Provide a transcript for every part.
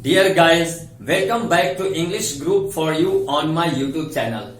Dear guys, welcome back to English group for you on my YouTube channel.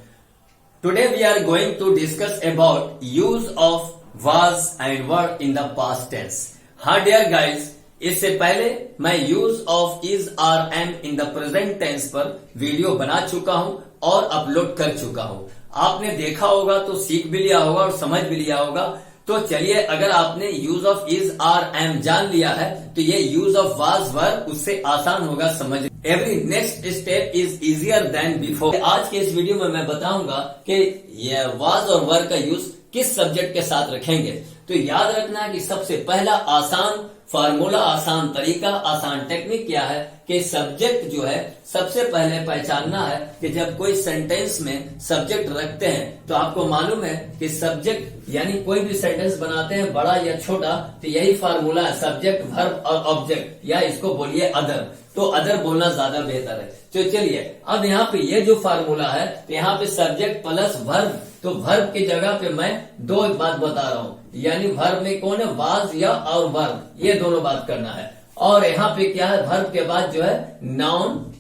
Today we are going to discuss about use of was and were in the past tense. हाँ dear guys, इससे पहले मैं use of is are am in the present tense पर video बना चुका हूं और upload कर चुका हूं. आपने देखा होगा तो सीख भी लिया होगा और समझ भी लिया होगा. तो चलिए, अगर आपने use of is are am जान लिया है तो ये यूज ऑफ वाज वर उससे आसान होगा समझ. Every next step is easier than before. आज के इस वीडियो में मैं बताऊंगा कि ये वाज और वर का यूज किस सब्जेक्ट के साथ रखेंगे. तो याद रखना है कि सबसे पहला आसान फार्मूला, आसान तरीका, आसान टेक्निक क्या है कि सब्जेक्ट जो है सबसे पहले पहचानना है कि जब कोई सेंटेंस में सब्जेक्ट रखते हैं तो आपको मालूम है कि सब्जेक्ट यानी कोई भी सेंटेंस बनाते हैं बड़ा या छोटा तो यही फार्मूला है, सब्जेक्ट वर्ब और ऑब्जेक्ट, या इसको बोलिए अदर. तो अदर बोलना ज्यादा बेहतर है. तो चलिए, अब यहाँ पे ये जो फार्मूला है तो यहाँ पे सब्जेक्ट प्लस वर्ब, तो वर्ब की जगह पे मैं दो बात बता रहा हूँ, यानी वर्ब में कौन है, वाज या और वर्ब, ये दोनों बात करना है. और यहाँ पे क्या है, वर्ब के बाद जो है नाउन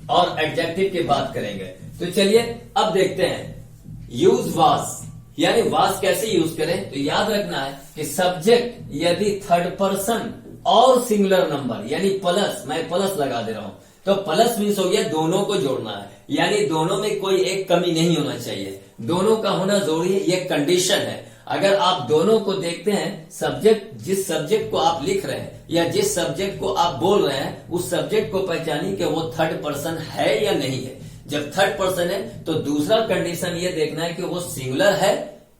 और एडजेक्टिव की बात करेंगे. तो चलिए अब देखते हैं यूज वाज, यानी वाज कैसे यूज करें. तो याद रखना है कि सब्जेक्ट यदि थर्ड पर्सन और सिंगुलर नंबर यानी प्लस, मैं प्लस लगा दे रहा हूं, तो प्लस मीन्स हो गया दोनों को जोड़ना है, यानी दोनों में कोई एक कमी नहीं होना चाहिए, दोनों का होना जरूरी है, ये कंडीशन है. अगर आप दोनों को देखते हैं, सब्जेक्ट जिस सब्जेक्ट को आप लिख रहे हैं या जिस सब्जेक्ट को आप बोल रहे हैं उस सब्जेक्ट को पहचानिए कि वो थर्ड पर्सन है या नहीं है. जब थर्ड पर्सन है तो दूसरा कंडीशन ये देखना है कि वो सिंगुलर है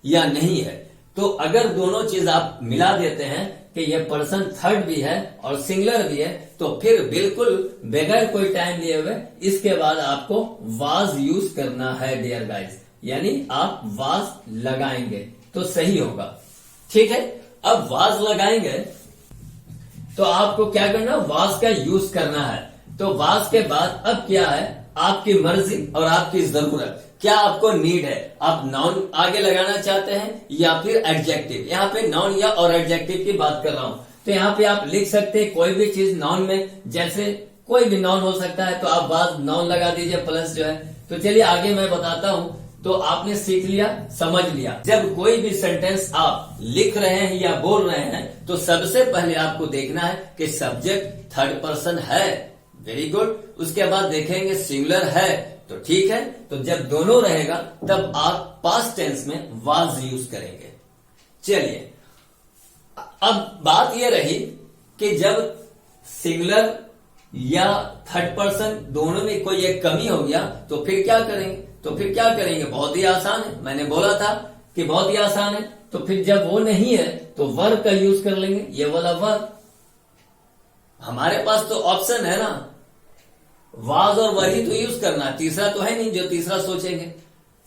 या नहीं है. तो अगर दोनों चीज आप मिला देते हैं कि ये पर्सन थर्ड भी है और सिंगुलर भी है, तो फिर बिल्कुल बगैर कोई टाइम लिए हुए इसके बाद आपको वाज यूज करना है डियर गाइस, यानी आप वाज लगाएंगे तो सही होगा. ठीक है, अब वाज लगाएंगे तो आपको क्या करना, वाज का यूज करना है. तो वाज के बाद अब क्या है, आपकी मर्जी और आपकी जरूरत, क्या आपको नीड है, आप नाउन आगे लगाना चाहते हैं या फिर एडजेक्टिव. यहाँ पे नाउन या और एडजेक्टिव की बात कर रहा हूं. तो यहाँ पे आप लिख सकते हैं कोई भी चीज नाउन में, जैसे कोई भी नाउन हो सकता है, तो आप वाज नाउन लगा दीजिए प्लस जो है. तो चलिए आगे मैं बताता हूं. तो आपने सीख लिया, समझ लिया. जब कोई भी सेंटेंस आप लिख रहे हैं या बोल रहे हैं तो सबसे पहले आपको देखना है कि सब्जेक्ट थर्ड पर्सन है, वेरी गुड. उसके बाद देखेंगे सिंगुलर है, तो ठीक है. तो जब दोनों रहेगा तब आप पास्ट टेंस में वाज यूज करेंगे. चलिए, अब बात यह रही कि जब सिंगुलर या थर्ड पर्सन दोनों में कोई एक कमी हो गया तो फिर क्या करेंगे. तो फिर क्या करेंगे, बहुत ही आसान है, मैंने बोला था कि बहुत ही आसान है. तो फिर जब वो नहीं है तो वर्ब का यूज कर लेंगे, ये वाला वर्ब. हमारे पास तो ऑप्शन है ना, वाज और वर ही तो यूज करना है, तीसरा तो है नहीं जो तीसरा सोचेंगे.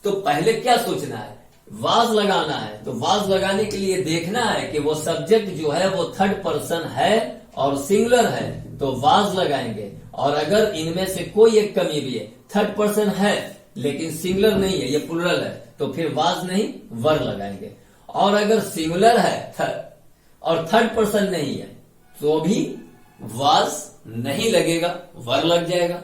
तो पहले क्या सोचना है, वाज लगाना है. तो वाज लगाने के लिए देखना है कि वो सब्जेक्ट जो है वो थर्ड पर्सन है और सिंगुलर है, तो वाज लगाएंगे. और अगर इनमें से कोई एक कमी भी है, थर्ड पर्सन है लेकिन सिंगुलर नहीं है, ये प्लुरल है, तो फिर वाज नहीं वर लगाएंगे. और अगर सिंगुलर है और थर्ड पर्सन नहीं है तो भी वाज नहीं लगेगा, वर लग जाएगा.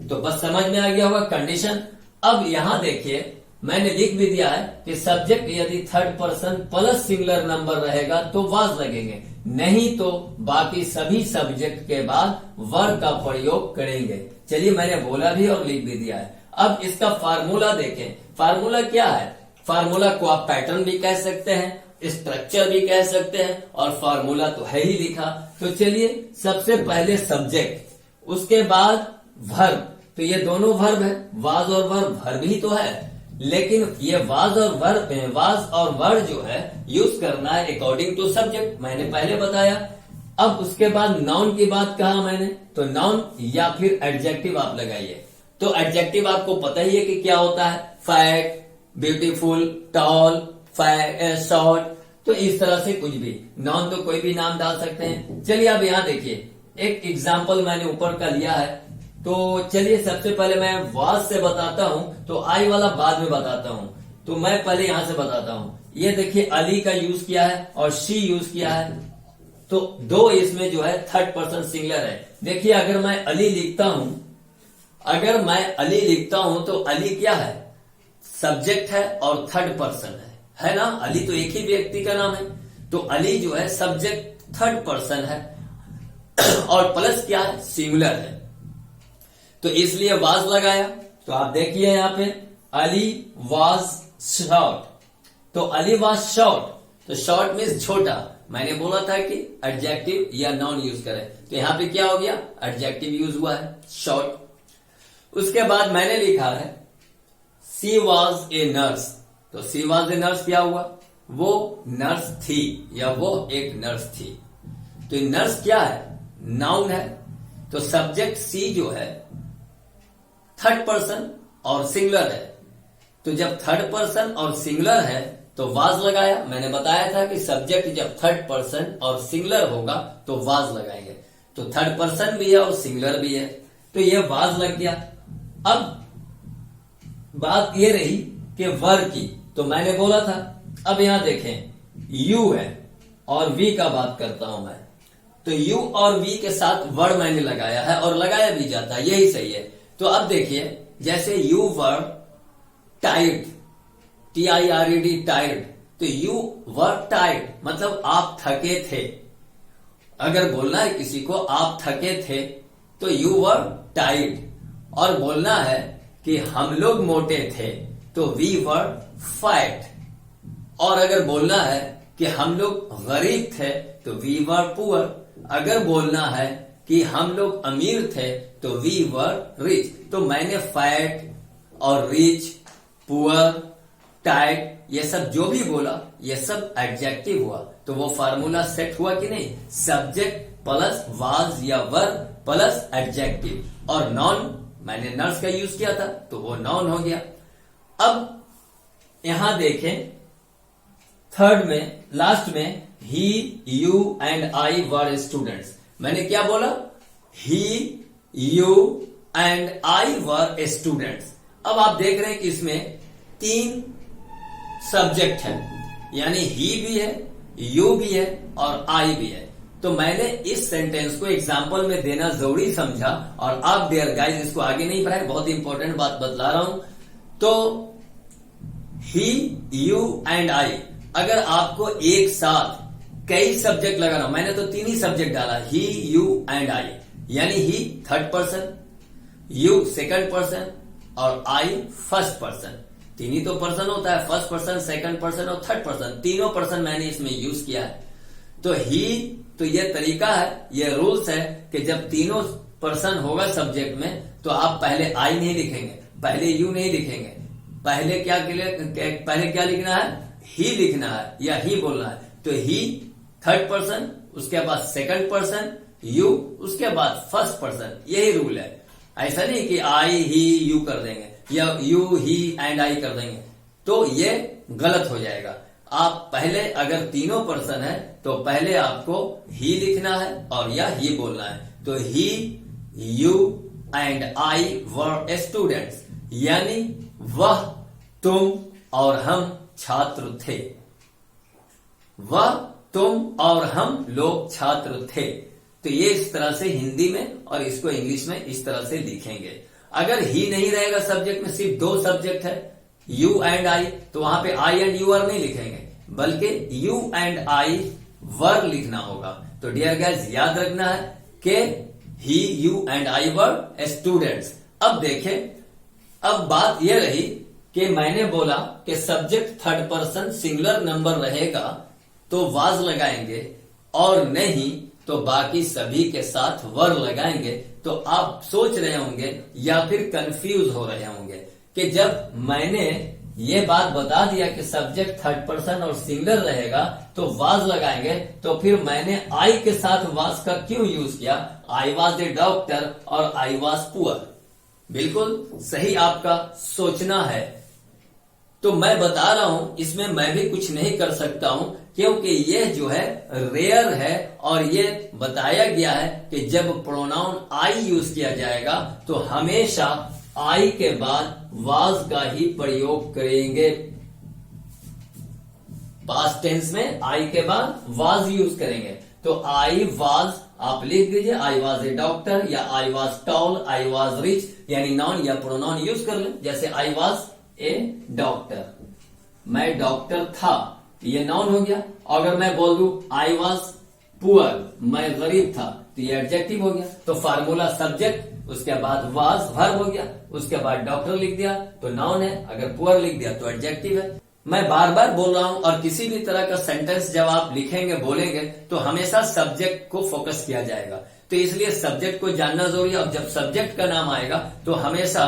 तो बस समझ में आ गया होगा कंडीशन. अब यहां देखिए, मैंने लिख भी दिया है कि सब्जेक्ट यदि third person plus singular number रहेगा तो वाज लगेंगे, नहीं तो बाकी सभी सब्जेक्ट के बाद वर का प्रयोग करेंगे. चलिए, मैंने बोला भी और लिख भी दिया है. अब इसका फार्मूला देखें. फार्मूला क्या है, फार्मूला को आप पैटर्न भी कह सकते हैं, स्ट्रक्चर भी कह सकते हैं, और फार्मूला तो है ही लिखा. तो चलिए, सबसे पहले सब्जेक्ट, उसके बाद वर्ब. तो ये दोनों वर्ब है, वाज और वर्ब वर्ब ही तो है, लेकिन ये वाज और वर्ब, वाज और वर्ब जो है यूज करना है अकॉर्डिंग टू सब्जेक्ट, मैंने पहले बताया. अब उसके बाद नाउन की बात कहा मैंने, तो नाउन या फिर एडजेक्टिव आप लगाइए. तो एडजेक्टिव आपको पता ही है कि क्या होता है, फैट, ब्यूटीफुल, टॉल, शॉर्ट, तो इस तरह से कुछ भी. नाउन तो कोई भी नाम डाल सकते हैं. चलिए अब यहाँ देखिए, एक एग्जाम्पल मैंने ऊपर का लिया है. तो चलिए सबसे पहले मैं वाज से बताता हूं, तो आई वाला बाद में बताता हूं. तो मैं पहले यहां से बताता हूं. ये देखिए, अली का यूज किया है और शी यूज किया है. तो दो इसमें जो है थर्ड पर्सन सिंगुलर है। देखिए अगर मैं अली लिखता हूं, अगर मैं अली लिखता हूं तो अली क्या है, सब्जेक्ट है और थर्ड पर्सन है ना। अली तो एक ही व्यक्ति का नाम है, तो अली जो है सब्जेक्ट थर्ड पर्सन है और प्लस क्या है, सिंगुलर है, तो इसलिए वाज लगाया। तो आप देखिए यहां पे अली वाज शॉर्ट, तो अली वाज शॉर्ट, तो शॉर्ट मीन्स छोटा। मैंने बोला था कि एडजेक्टिव या नाउन यूज करें, तो यहां पे क्या हो गया, एडजेक्टिव यूज हुआ है, शॉर्ट। उसके बाद मैंने लिखा है सी वॉज ए नर्स, तो सी वॉज ए नर्स क्या हुआ, वो नर्स थी या वो एक नर्स थी। तो नर्स क्या है, नाउन है, तो सब्जेक्ट सी जो है थर्ड पर्सन और सिंगुलर है। तो जब थर्ड पर्सन और सिंगुलर है तो वाज लगाया। मैंने बताया था कि सब्जेक्ट जब थर्ड पर्सन और सिंगुलर होगा तो वाज लगाएंगे, तो थर्ड पर्सन भी है और सिंगुलर भी है, तो ये वाज लग गया। अब बात ये रही कि वर की, तो मैंने बोला था, अब यहां देखें यू है और वी का बात करता हूं मैं, तो यू और वी के साथ वर मैंने लगाया है और लगाया भी जाता है, यही सही है। तो अब देखिए जैसे you were tired, TIRED tired, तो यू वर टायर्ड मतलब आप थके थे। अगर बोलना है किसी को आप थके थे तो यू वर टायर्ड, और बोलना है कि हम लोग मोटे थे तो वी वर फैट, और अगर बोलना है कि हम लोग गरीब थे तो वी वर पुअर, अगर बोलना है कि हम लोग अमीर थे तो वी वर रिच। तो मैंने फैट और रिच, पुअर, टाइट, ये सब जो भी बोला ये सब एडजेक्टिव हुआ, तो वो फार्मूला सेट हुआ कि नहीं, सब्जेक्ट प्लस वाज या वर प्लस एडजेक्टिव, और नॉन मैंने नर्स का यूज किया था तो वो नॉन हो गया। अब यहां देखें थर्ड में लास्ट में he you and I were students, मैंने क्या बोला, he you and I were students. अब आप देख रहे हैं कि इसमें तीन सब्जेक्ट है, यानी ही भी है, यू भी है और आई भी है। तो मैंने इस सेंटेंस को एग्जाम्पल में देना जरूरी समझा, और आप डियर गाइस इसको आगे नहीं बढ़ाए, बहुत इंपॉर्टेंट बात बतला रहा हूं। तो ही यू एंड आई, अगर आपको एक साथ कई सब्जेक्ट लगाना, मैंने तो तीन ही सब्जेक्ट डाला, ही यू एंड आई, यानी he third person, you second person और आई फर्स्ट पर्सन। तीन ही तो पर्सन होता है, फर्स्ट पर्सन, सेकंड पर्सन और थर्ड पर्सन, तीनों पर्सन मैंने इसमें यूज किया है। तो ही, तो ये तरीका है, ये रूल्स है कि जब तीनों पर्सन होगा सब्जेक्ट में तो आप पहले आई नहीं लिखेंगे, पहले यू नहीं लिखेंगे, पहले क्या लिखना है, ही लिखना है या ही बोलना है। तो ही थर्ड पर्सन, उसके बाद सेकंड पर्सन, यू, उसके बाद फर्स्ट पर्सन, यही रूल है। ऐसा नहीं कि आई ही यू कर देंगे या यू ही एंड आई कर देंगे, तो ये गलत हो जाएगा। आप पहले अगर तीनों पर्सन है तो पहले आपको ही लिखना है और या ही बोलना है। तो he you and I were students, यानी वह, तुम और हम छात्र थे, वह, तुम और हम लोग छात्र थे। तो ये इस तरह से हिंदी में, और इसको इंग्लिश में इस तरह से लिखेंगे। अगर ही नहीं रहेगा सब्जेक्ट में, सिर्फ दो सब्जेक्ट है यू एंड आई, तो वहां पे आई एंड यू आर नहीं लिखेंगे, बल्कि यू एंड आई वर लिखना होगा। तो डियर गाइस याद रखना है कि he you and I were students. अब देखें, अब बात यह रही कि मैंने बोला कि subject third person singular number रहेगा तो वाज लगाएंगे, और नहीं तो बाकी सभी के साथ वर लगाएंगे। तो आप सोच रहे होंगे या फिर कंफ्यूज हो रहे होंगे कि जब मैंने ये बात बता दिया कि सब्जेक्ट थर्ड पर्सन और सिंगुलर रहेगा तो वाज लगाएंगे, तो फिर मैंने आई के साथ वाज का क्यों यूज किया, आई वाज ए डॉक्टर और आई वाज पुअर। बिल्कुल सही आपका सोचना है। तो मैं बता रहा हूं, इसमें मैं भी कुछ नहीं कर सकता हूं, क्योंकि ये जो है रेयर है, और ये बताया गया है कि जब प्रोनाउन आई यूज किया जाएगा तो हमेशा आई के बाद वाज का ही प्रयोग करेंगे। पास्ट टेंस में आई के बाद वाज यूज करेंगे। तो आई वॉज आप लिख दीजिए, आई वॉज ए डॉक्टर या I was tall, I was rich, यानी नाउन या प्रोनाउन यूज कर ले। जैसे आई वॉज ए डॉक्टर, मैं डॉक्टर था, ये नाउन हो गया। अगर मैं बोल दूं आई वॉज पुअर, मैं गरीब था, तो ये एडजेक्टिव हो गया। तो फार्मूला सब्जेक्ट, उसके बाद वाज वर्ब हो गया, उसके बाद डॉक्टर लिख दिया तो नाउन है, अगर पुअर लिख दिया तो एडजेक्टिव है। मैं बार बार बोल रहा हूं, और किसी भी तरह का सेंटेंस जब आप लिखेंगे बोलेंगे तो हमेशा सब्जेक्ट को फोकस किया जाएगा, तो इसलिए सब्जेक्ट को जानना जरूरी है। और जब सब्जेक्ट का नाम आएगा तो हमेशा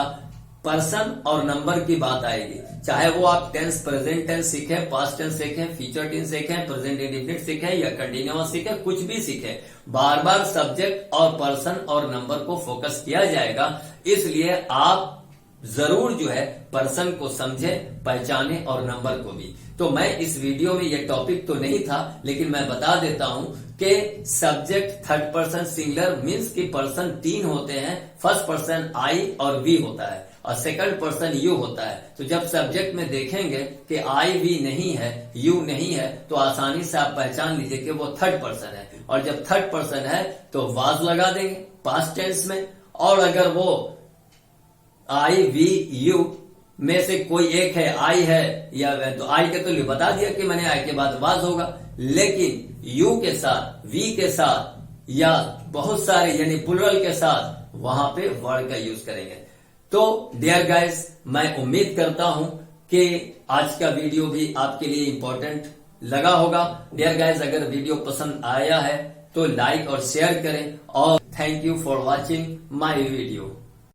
पर्सन और नंबर की बात आएगी, चाहे वो आप टेंस प्रेजेंट टेंस सीखे, पास्ट टेंस सीखे, फ्यूचर टेंस सीखे, प्रेजेंट इंडेफिनिट सीखे या कंटिन्यूअस सीखे, कुछ भी सीखे, बार बार सब्जेक्ट और पर्सन और नंबर को फोकस किया जाएगा। इसलिए आप जरूर जो है पर्सन को समझे, पहचाने और नंबर को भी। तो मैं इस वीडियो में ये टॉपिक तो नहीं था, लेकिन मैं बता देता हूं कि subject third person singular means कि पर्सन 3 होते हैं। फर्स्ट पर्सन आई और वी होता है और सेकंड पर्सन यू होता है। तो जब सब्जेक्ट में देखेंगे कि आई वी नहीं है, यू नहीं है, तो आसानी से आप पहचान लीजिए कि वो थर्ड पर्सन है। और जब थर्ड पर्सन है तो वाज लगा देंगे पास्ट टेंस में, और अगर वो आई वी यू में से कोई एक है, आई है या तो आई के तो बता दिया कि मैंने आई के बाद वाज होगा, लेकिन यू के साथ, वी के साथ या बहुत सारे यानी प्लुरल के साथ वहां पे वर्ड का यूज करेंगे। तो डियर गाइस, मैं उम्मीद करता हूं कि आज का वीडियो भी आपके लिए इंपॉर्टेंट लगा होगा। डियर गाइस, अगर वीडियो पसंद आया है तो लाइक और शेयर करें, और thank you for watching my video.